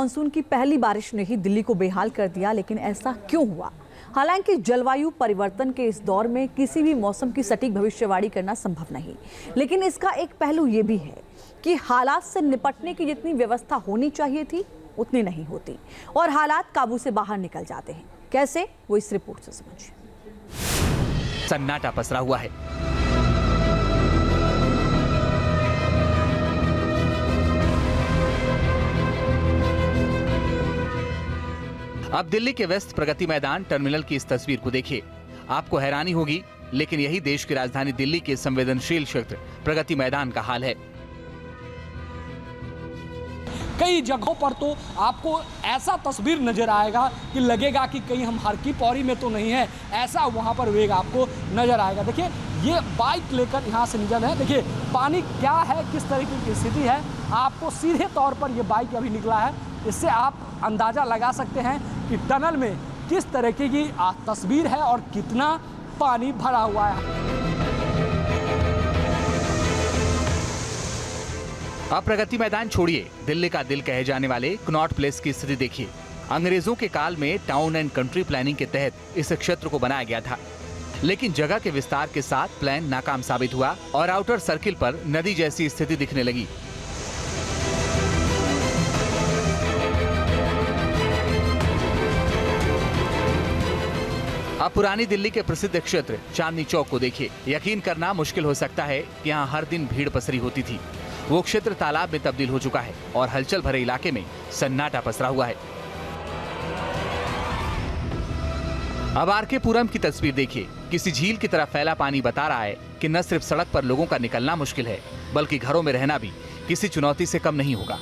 Monsoon की पहली बारिश ने ही दिल्ली को बेहाल कर दिया, लेकिन ऐसा क्यों हुआ? हालांकि जलवायु परिवर्तन के इस दौर में किसी भी मौसम की सटीक भविष्यवाणी करना संभव नहीं, लेकिन इसका एक पहलू ये भी है कि हालात से निपटने की जितनी व्यवस्था होनी चाहिए थी उतनी नहीं होती और हालात काबू से बाहर निकल जाते हैं। कैसे, वो इस रिपोर्ट से समझिए। सन्नाटा पसरा हुआ है। अब दिल्ली के वेस्ट प्रगति मैदान टर्मिनल की इस तस्वीर को देखिए। आपको हैरानी होगी, लेकिन यही देश की राजधानी दिल्ली के संवेदनशील क्षेत्र प्रगति मैदान का हाल है। कई जगहों पर तो आपको ऐसा तस्वीर नजर आएगा कि लगेगा कि कहीं हम हर की पौड़ी में तो नहीं है, ऐसा वहां पर वेग आपको नजर आएगा। देखिए, ये बाइक लेकर यहाँ से निकल है। देखिए पानी क्या है, किस तरीके की स्थिति है, आपको सीधे तौर पर ये बाइक अभी निकला है। इससे आप अंदाजा लगा सकते हैं कि टनल में किस तरीके की तस्वीर है और कितना पानी भरा हुआ है। अब प्रगति मैदान छोड़िए, दिल्ली का दिल कहे जाने वाले कनॉट प्लेस की स्थिति देखिए। अंग्रेजों के काल में टाउन एंड कंट्री प्लानिंग के तहत इस क्षेत्र को बनाया गया था, लेकिन जगह के विस्तार के साथ प्लान नाकाम साबित हुआ और आउटर सर्किल पर नदी जैसी स्थिति दिखने लगी। अब पुरानी दिल्ली के प्रसिद्ध क्षेत्र चांदनी चौक को देखिए। यकीन करना मुश्किल हो सकता है कि यहाँ हर दिन भीड़ पसरी होती थी। वो क्षेत्र तालाब में तब्दील हो चुका है और हलचल भरे इलाके में सन्नाटा पसरा हुआ है। अब आरके पुरम की तस्वीर देखिए। किसी झील की तरह फैला पानी बता रहा है कि न सिर्फ सड़क पर लोगों का निकलना मुश्किल है, बल्कि घरों में रहना भी किसी चुनौती से कम नहीं होगा।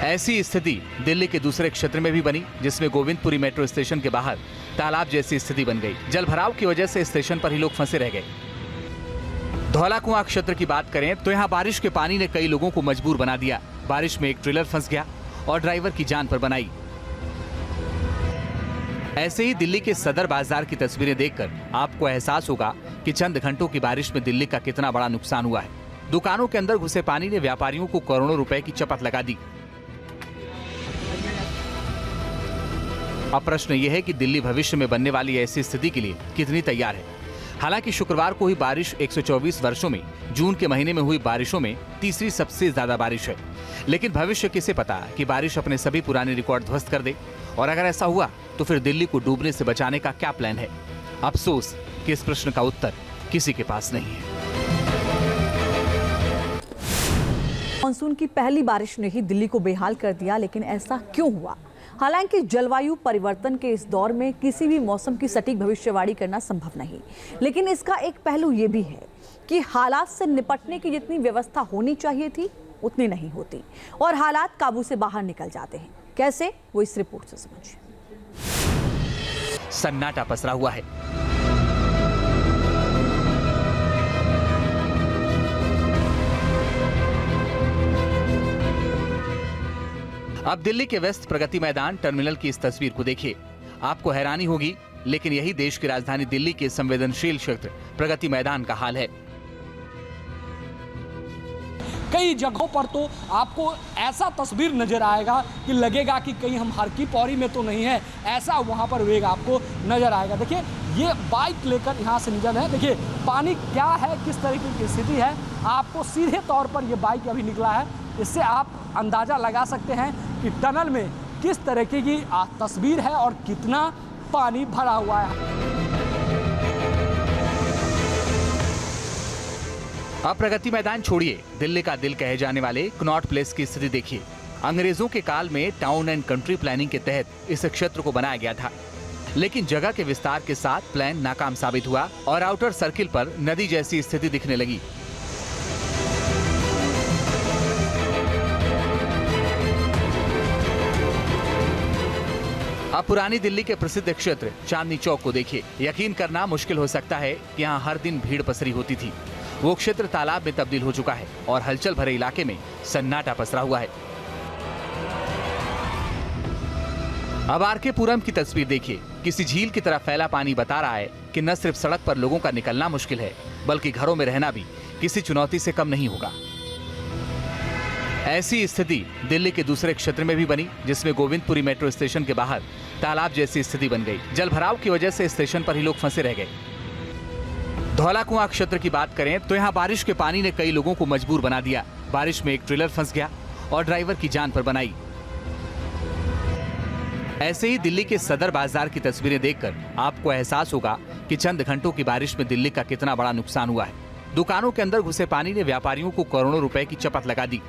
ऐसी स्थिति दिल्ली के दूसरे क्षेत्र में भी बनी, जिसमें गोविंदपुरी मेट्रो स्टेशन के बाहर तालाब जैसी स्थिति बन गई। जलभराव की वजह से स्टेशन पर ही लोग फंसे रह गए। धौला कुआं क्षेत्र की बात करें तो यहाँ बारिश के पानी ने कई लोगों को मजबूर बना दिया। बारिश में एक ट्रेलर फंस गया और ड्राइवर की जान पर बनाई। ऐसे ही दिल्ली के सदर बाजार की तस्वीरें देखकर आपको एहसास होगा कि चंद घंटों की बारिश में दिल्ली का कितना बड़ा नुकसान हुआ है। दुकानों के अंदर घुसे पानी ने व्यापारियों को करोड़ों रुपए की चपत लगा दी। अब प्रश्न यह है कि दिल्ली भविष्य में बनने वाली ऐसी स्थिति के लिए कितनी तैयार है। हालांकि शुक्रवार को हुई बारिश 124 वर्षों में जून के महीने में हुई बारिशों में तीसरी सबसे ज्यादा बारिश है, लेकिन भविष्य किसे पता कि बारिश अपने सभी पुराने रिकॉर्ड ध्वस्त कर दे। और अगर ऐसा हुआ तो फिर दिल्ली को डूबने से बचाने का क्या प्लान है? अफसोस कि इस प्रश्न का उत्तर किसी के पास नहीं है। मानसून की पहली बारिश ने ही दिल्ली को बेहाल कर दिया, लेकिन ऐसा क्यों हुआ? हालांकि जलवायु परिवर्तन के इस दौर में किसी भी मौसम की सटीक भविष्यवाणी करना संभव नहीं, लेकिन इसका एक पहलू ये भी है कि हालात से निपटने की जितनी व्यवस्था होनी चाहिए थी उतनी नहीं होती और हालात काबू से बाहर निकल जाते हैं। कैसे, वो इस रिपोर्ट से समझिए। सन्नाटा पसरा हुआ है। अब दिल्ली के वेस्ट प्रगति मैदान टर्मिनल की इस तस्वीर को देखिए। आपको हैरानी होगी, लेकिन यही देश की राजधानी दिल्ली के संवेदनशील क्षेत्र प्रगति मैदान का हाल है। कई जगहों पर तो आपको ऐसा तस्वीर नजर आएगा कि लगेगा कि कहीं हम हर की पौड़ी में तो नहीं है, ऐसा वहां पर वेग आपको नजर आएगा। देखिए, ये बाइक लेकर यहाँ से निकल है। देखिए पानी क्या है, किस तरीके की स्थिति है, आपको सीधे तौर पर ये बाइक अभी निकला है। इससे आप अंदाजा लगा सकते हैं कि टनल में किस तरीके की तस्वीर है और कितना पानी भरा हुआ है। अब प्रगति मैदान छोड़िए, दिल्ली का दिल कहे जाने वाले कनॉट प्लेस की स्थिति देखिए। अंग्रेजों के काल में टाउन एंड कंट्री प्लानिंग के तहत इस क्षेत्र को बनाया गया था, लेकिन जगह के विस्तार के साथ प्लान नाकाम साबित हुआ और आउटर सर्किल पर नदी जैसी स्थिति दिखने लगी। अब पुरानी दिल्ली के प्रसिद्ध क्षेत्र चांदनी चौक को देखिए। यकीन करना मुश्किल हो सकता है कि यहाँ हर दिन भीड़ पसरी होती थी। वो क्षेत्र तालाब में तब्दील हो चुका है और हलचल भरे इलाके में सन्नाटा पसरा हुआ है। अब आरके पुरम की तस्वीर देखिए। किसी झील की तरह फैला पानी बता रहा है कि न सिर्फ सड़क पर लोगों का निकलना मुश्किल है, बल्कि घरों में रहना भी किसी चुनौती से कम नहीं होगा। ऐसी स्थिति दिल्ली के दूसरे क्षेत्र में भी बनी, जिसमें गोविंदपुरी मेट्रो स्टेशन के बाहर तालाब जैसी स्थिति बन गई। जलभराव की वजह से स्टेशन पर ही लोग फंसे रह गए। धौला कुआं क्षेत्र की बात करें तो यहाँ बारिश के पानी ने कई लोगों को मजबूर बना दिया। बारिश में एक ट्रेलर फंस गया और ड्राइवर की जान पर बनाई। ऐसे ही दिल्ली के सदर बाजार की तस्वीरें देखकर आपको एहसास होगा कि चंद घंटों की बारिश में दिल्ली का कितना बड़ा नुकसान हुआ है। दुकानों के अंदर घुसे पानी ने व्यापारियों को करोड़ों रुपए की चपत लगा दी।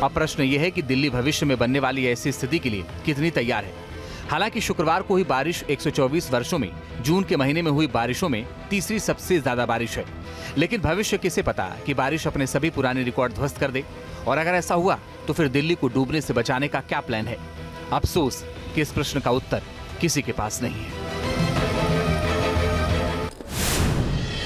अब प्रश्न यह है कि दिल्ली भविष्य में बनने वाली ऐसी स्थिति के लिए कितनी तैयार है। हालांकि शुक्रवार को हुई बारिश 124 वर्षों में जून के महीने में हुई बारिशों में तीसरी सबसे ज्यादा बारिश है। लेकिन भविष्य किसे पता कि बारिश अपने सभी पुराने रिकॉर्ड ध्वस्त कर दे, और अगर ऐसा हुआ तो फिर दिल्ली को डूबने से बचाने का क्या प्लान है। अफसोस कि इस प्रश्न का उत्तर किसी के पास नहीं है।